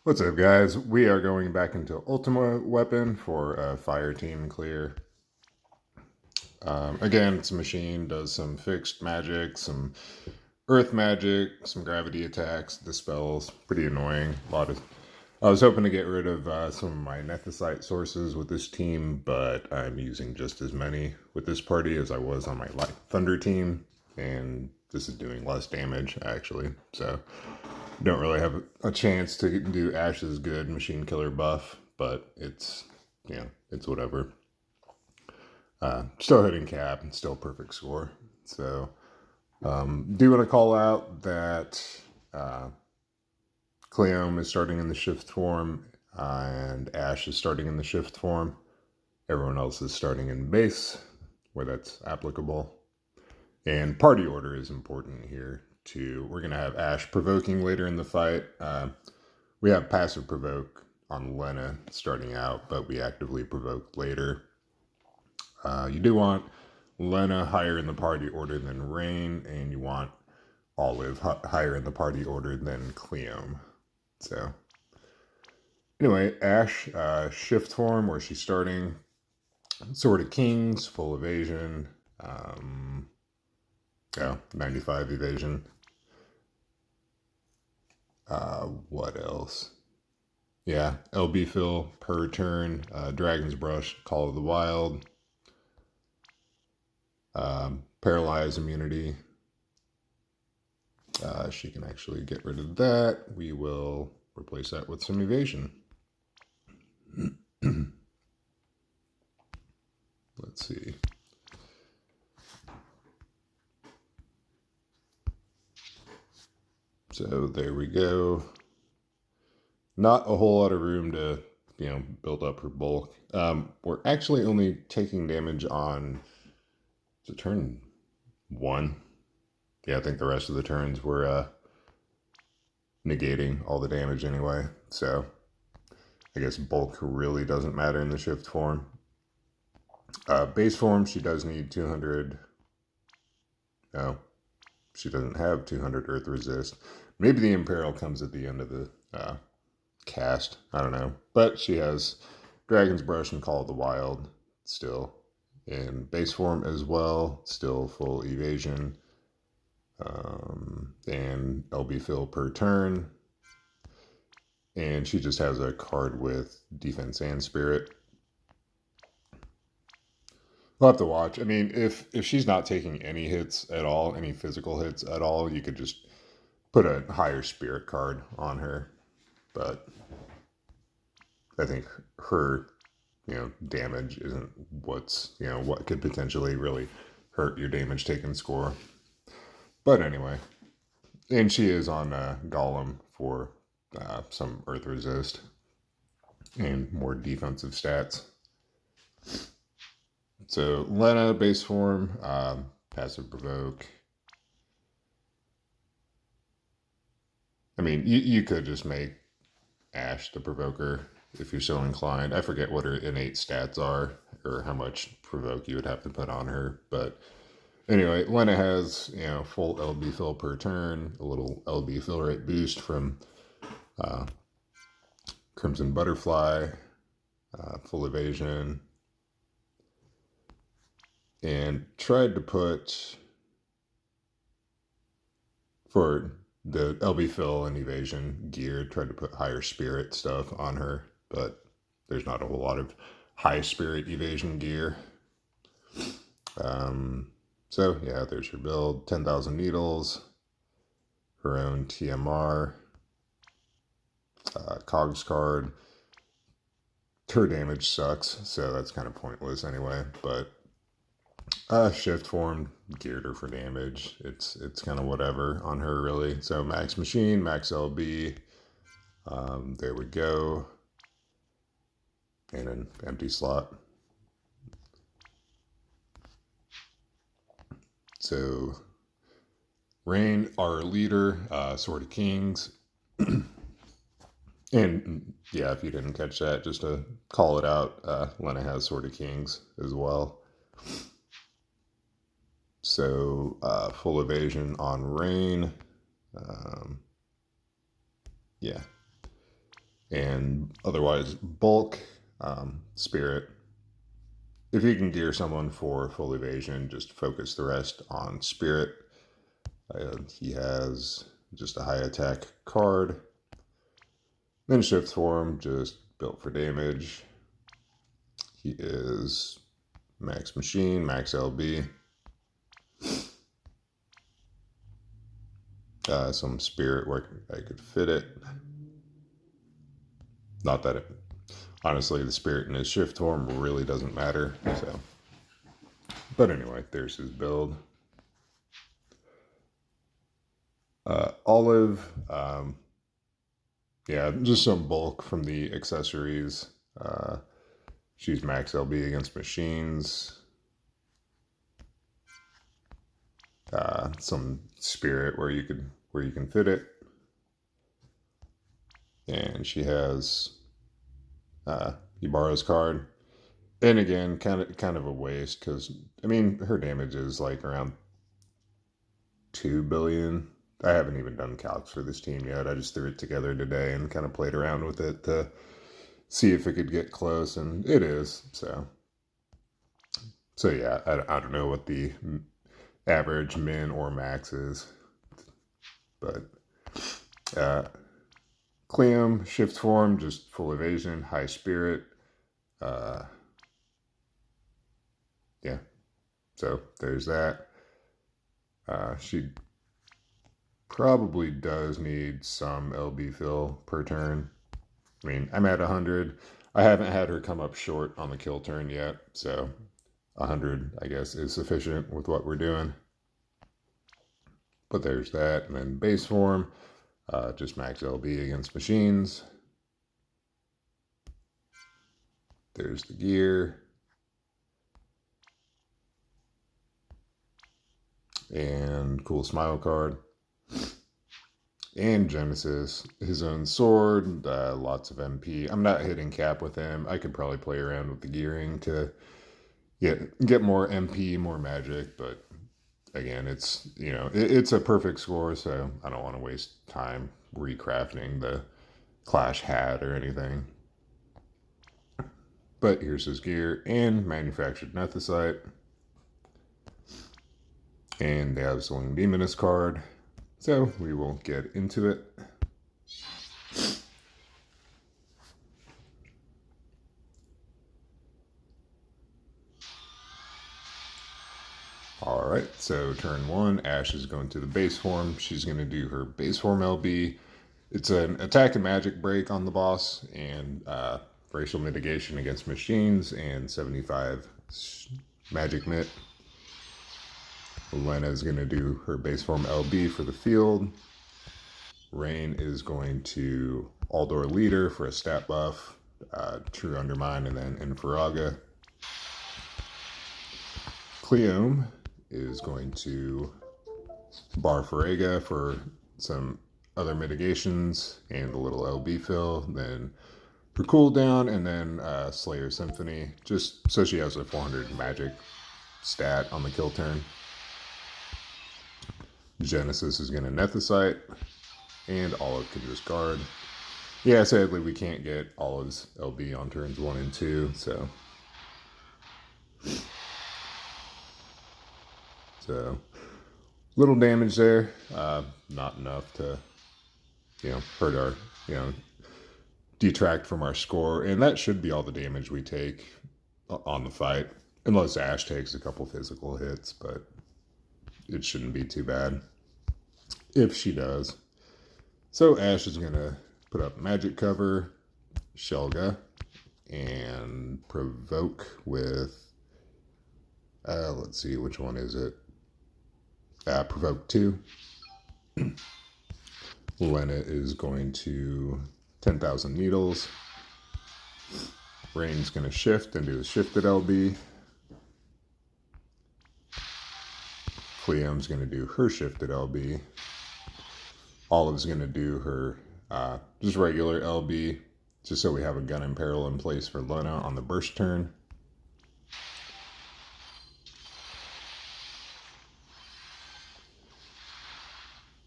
What's up, guys? We are going back into Ultima Weapon for a fire team clear. Again, it's a machine, does some fixed magic, some earth magic, some gravity attacks, dispels. Pretty annoying. I was hoping to get rid of some of my nethicite sources with this team, but I'm using just as many with this party as I was on my Light Thunder team, and this is doing less damage, actually. So don't really have a chance to do Ash's good machine killer buff, but it's whatever. Still hitting cap and still perfect score. So do want to call out that Cleome is starting in the shift form and Ash is starting in the shift form. Everyone else is starting in base where that's applicable. And party order is important here too. We're going to have Ash provoking later in the fight. We have passive provoke on Lena starting out, but we actively provoke later. You do want Lena higher in the party order than Rain, and you want Olive higher in the party order than Cleome. So, anyway, Ash, shift form, where she's starting. Sword of Kings, full evasion. 95 evasion. What else? Yeah, LB fill per turn. Dragon's Brush, Call of the Wild. Paralyze immunity. She can actually get rid of that. We will replace that with some evasion. Let's see. So there we go. Not a whole lot of room to, build up her bulk. We're actually only taking damage on turn 1. Yeah, I think the rest of the turns were negating all the damage anyway. So I guess bulk really doesn't matter in the shift form. Base form, she does need 200. No, she doesn't have 200 Earth Resist. Maybe the Imperial comes at the end of the cast. I don't know. But she has Dragon's Brush and Call of the Wild still in base form as well. Still full evasion. And LB fill per turn. And she just has a card with defense and spirit. We'll have to watch. I mean, if she's not taking any hits at all, any physical hits at all, you could just put a higher spirit card on her. But I think her, damage isn't what could potentially really hurt your damage taken score. But anyway, and she is on Golem for some Earth Resist and more defensive stats. So Lena, base form, passive provoke. I mean, you could just make Ash the provoker if you're so inclined. I forget what her innate stats are or how much provoke you would have to put on her. But anyway, Lena has, full LB fill per turn, a little LB fill rate boost from Crimson Butterfly, full evasion, and tried to put for the LB fill and evasion gear, tried to put higher spirit stuff on her, but there's not a whole lot of high spirit evasion gear. So yeah, there's her build. 10,000 needles, her own TMR, Cogs card. Her damage sucks, so that's kind of pointless anyway. But shift form geared her for damage. It's kind of whatever on her really. So max machine, max LB. There we go. And an empty slot. So Rain, our leader, Sword of Kings. And yeah, if you didn't catch that, just to call it out, Lena has Sword of Kings as well. So full evasion on Rain. Yeah. And otherwise, bulk, spirit. If you can gear someone for full evasion, just focus the rest on spirit. He has just a high attack card. Then shift form, just built for damage. He is max machine, max LB. Some spirit where I could fit it. Not that it, honestly, the spirit in his shift form really doesn't matter. So, but anyway, there's his build. Olive, yeah, just some bulk from the accessories. She's max LB against machines. Some spirit where you can fit it. And she has he borrows card. And again, kind of a waste because I mean her damage is like around 2 billion. I haven't even done calcs for this team yet. I just threw it together today and kind of played around with it to see if it could get close, and it is. So yeah, I don't know what the average min or max is, but Cleum, shift form, just full evasion, high spirit. Yeah, so there's that. She probably does need some LB fill per turn. I mean, I'm at 100. I haven't had her come up short on the kill turn yet, so 100, I guess, is sufficient with what we're doing. But there's that. And then base form, just max LB against machines. There's the gear. And cool smile card. And Genesis, his own sword, lots of MP. I'm not hitting cap with him. I could probably play around with the gearing to get more MP, more magic, but again, it's it's a perfect score, so I don't want to waste time recrafting the Clash hat or anything. But here's his gear and manufactured Nethicite. And they have Swing Demoness card, so we will get into it. Alright, so turn 1, Ash is going to the base form. She's going to do her base form LB. It's an attack and magic break on the boss, and racial mitigation against machines, and 75 magic mitt. Lena is going to do her base form LB for the field. Rain is going to Aldor Leader for a stat buff, True Undermine, and then Inferaga. Cleome is going to Bar Farega for some other mitigations and a little LB fill, then for cooldown, and then Slayer Symphony, just so she has a 400 magic stat on the kill turn. Genesis is going to Nethicite, and Olive can just guard. Yeah, sadly we can't get Olive's LB on turns 1 and 2, so little damage there, not enough to hurt our detract from our score, and that should be all the damage we take on the fight, unless Ash takes a couple physical hits, but it shouldn't be too bad if she does. So Ash is gonna put up magic cover, Shelga, and provoke with let's see, which one is it? Provoke 2. Lena is going to 10,000 needles. Rain's going to shift and do the shifted LB. Cleome's going to do her shifted LB. Olive's going to do her just regular LB, just so we have a gun in peril in place for Lena on the burst turn.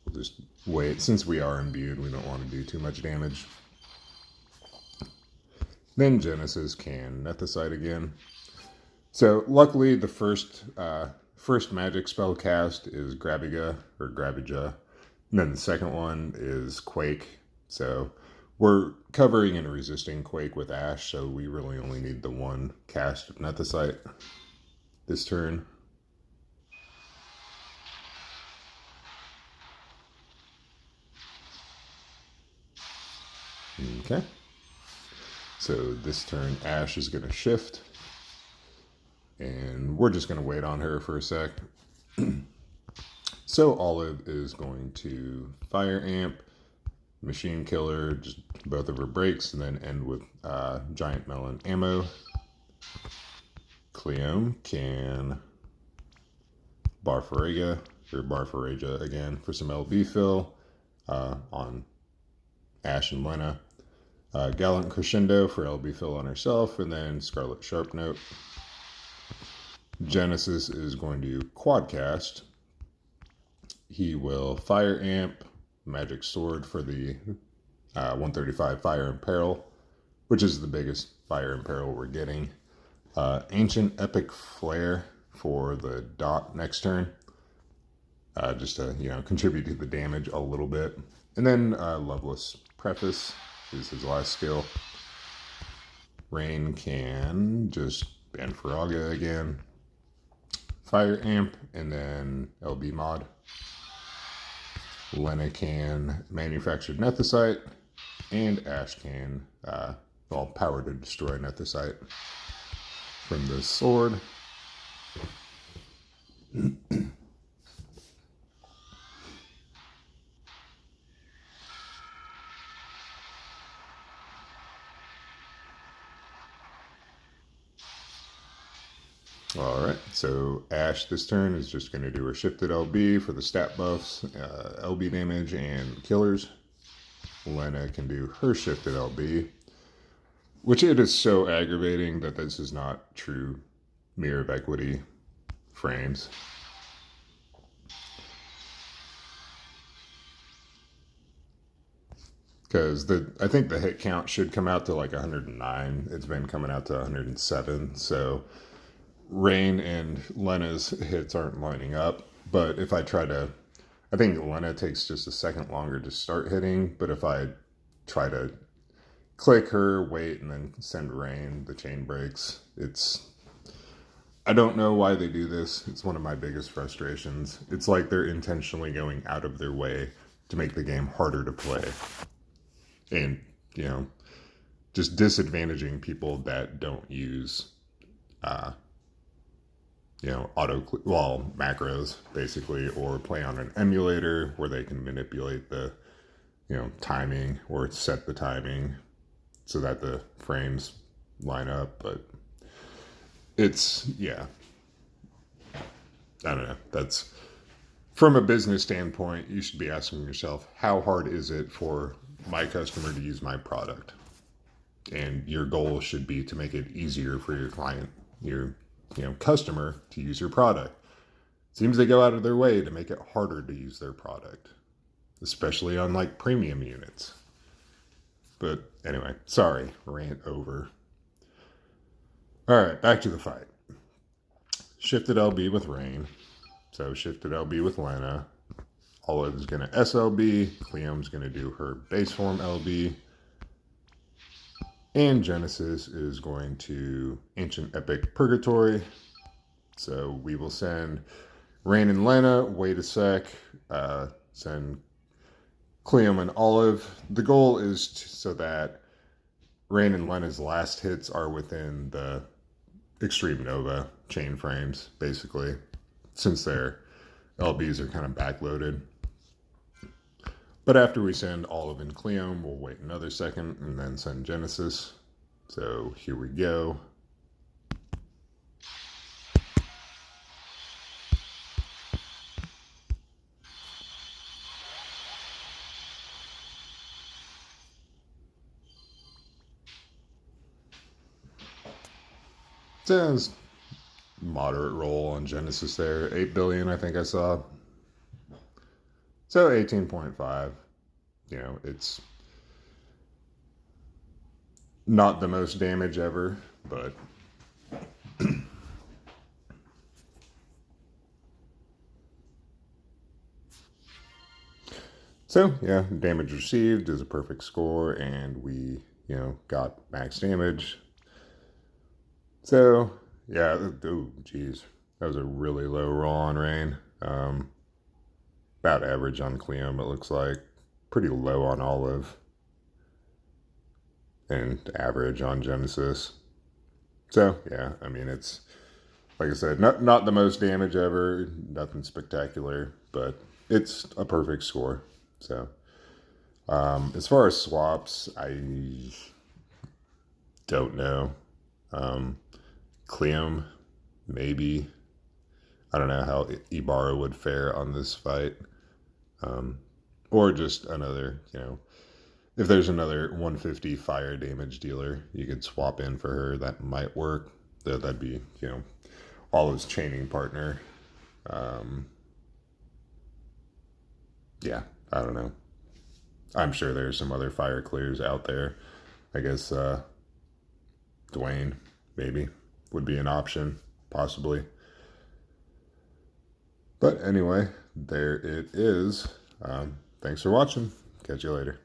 We'll just wait. Since we are imbued, we don't want to do too much damage. Then Genesis can Nethicite again. So luckily, the first magic spell cast is Grabiga or Grabija, and then the second one is Quake. So we're covering and resisting Quake with Ash, so we really only need the one cast of Nethicite this turn. Okay. So this turn, Ash is going to shift. And we're just going to wait on her for a sec. So Olive is going to Fire Amp, Machine Killer, just both of her breaks, and then end with Giant Melon Ammo. Cleome can Barfarega again for some LB fill on Ash and Lena. Gallant Crescendo for LB fill on herself, and then Scarlet Sharp Note. Genesis is going to Quadcast. He will Fire Amp, Magic Sword for the 135 Fire and Peril, which is the biggest Fire and Peril we're getting. Ancient Epic Flare for the dot next turn, just to contribute to the damage a little bit. And then Loveless Preface is his last skill. Rain can just ban Faraga again. Fire Amp, and then LB Mod. Lena can Manufactured Nethicite, and Ash can Power to Destroy Nethicite from the sword. Alright, so Ash this turn is just going to do her Shifted LB for the stat buffs, LB damage, and killers. Lena can do her Shifted LB, which it is so aggravating that this is not true Mirror of Equity frames. Because I think the hit count should come out to like 109. It's been coming out to 107, so Rain and Lena's hits aren't lining up. But if I I think Lena takes just a second longer to start hitting, but if I try to click her, wait, and then send Rain, the chain breaks. I don't know why they do this. It's one of my biggest frustrations. It's like they're intentionally going out of their way to make the game harder to play. And, just disadvantaging people that don't use macros basically, or play on an emulator where they can manipulate the timing or set the timing so that the frames line up. But I don't know, that's from a business standpoint. You should be asking yourself, how hard is it for my customer to use my product? And your goal should be to make it easier for your client, your customer, to use your product. Seems they go out of their way to make it harder to use their product, especially on like premium units. But anyway, sorry, rant over. All right, back to the fight. Shifted LB with Rain. So Shifted LB with Lena. Olive's going to SLB. Cleome's going to do her base form LB. And Genesis is going to Ancient Epic Purgatory. So we will send Rain and Lena, wait a sec, send Cleome and Olive. The goal is so that Rain and Lena's last hits are within the Extreme Nova chain frames, basically, since their LBs are kind of backloaded. But after we send Olive and Cleome, we'll wait another second and then send Genesis. So here we go. Says moderate roll on Genesis there. 8 billion, I think I saw. So 18.5. It's Not the most damage ever, but so yeah, damage received is a perfect score, and we, got max damage. So yeah, oh geez, that was a really low roll on Rain. About average on Cleom, it looks like. Pretty low on Olive, and average on Genesis. So yeah, I mean, it's like I said, not the most damage ever, nothing spectacular, but it's a perfect score. So as far as swaps, I don't know. Cleom, maybe. I don't know how Ibarra would fare on this fight. Or just another, if there's another 150 fire damage dealer you could swap in for her, that might work. That'd be, Olive's chaining partner. Yeah, I don't know. I'm sure there's some other fire clears out there. I guess Dwayne, maybe, would be an option, possibly. But anyway, there it is. Thanks for watching. Catch you later.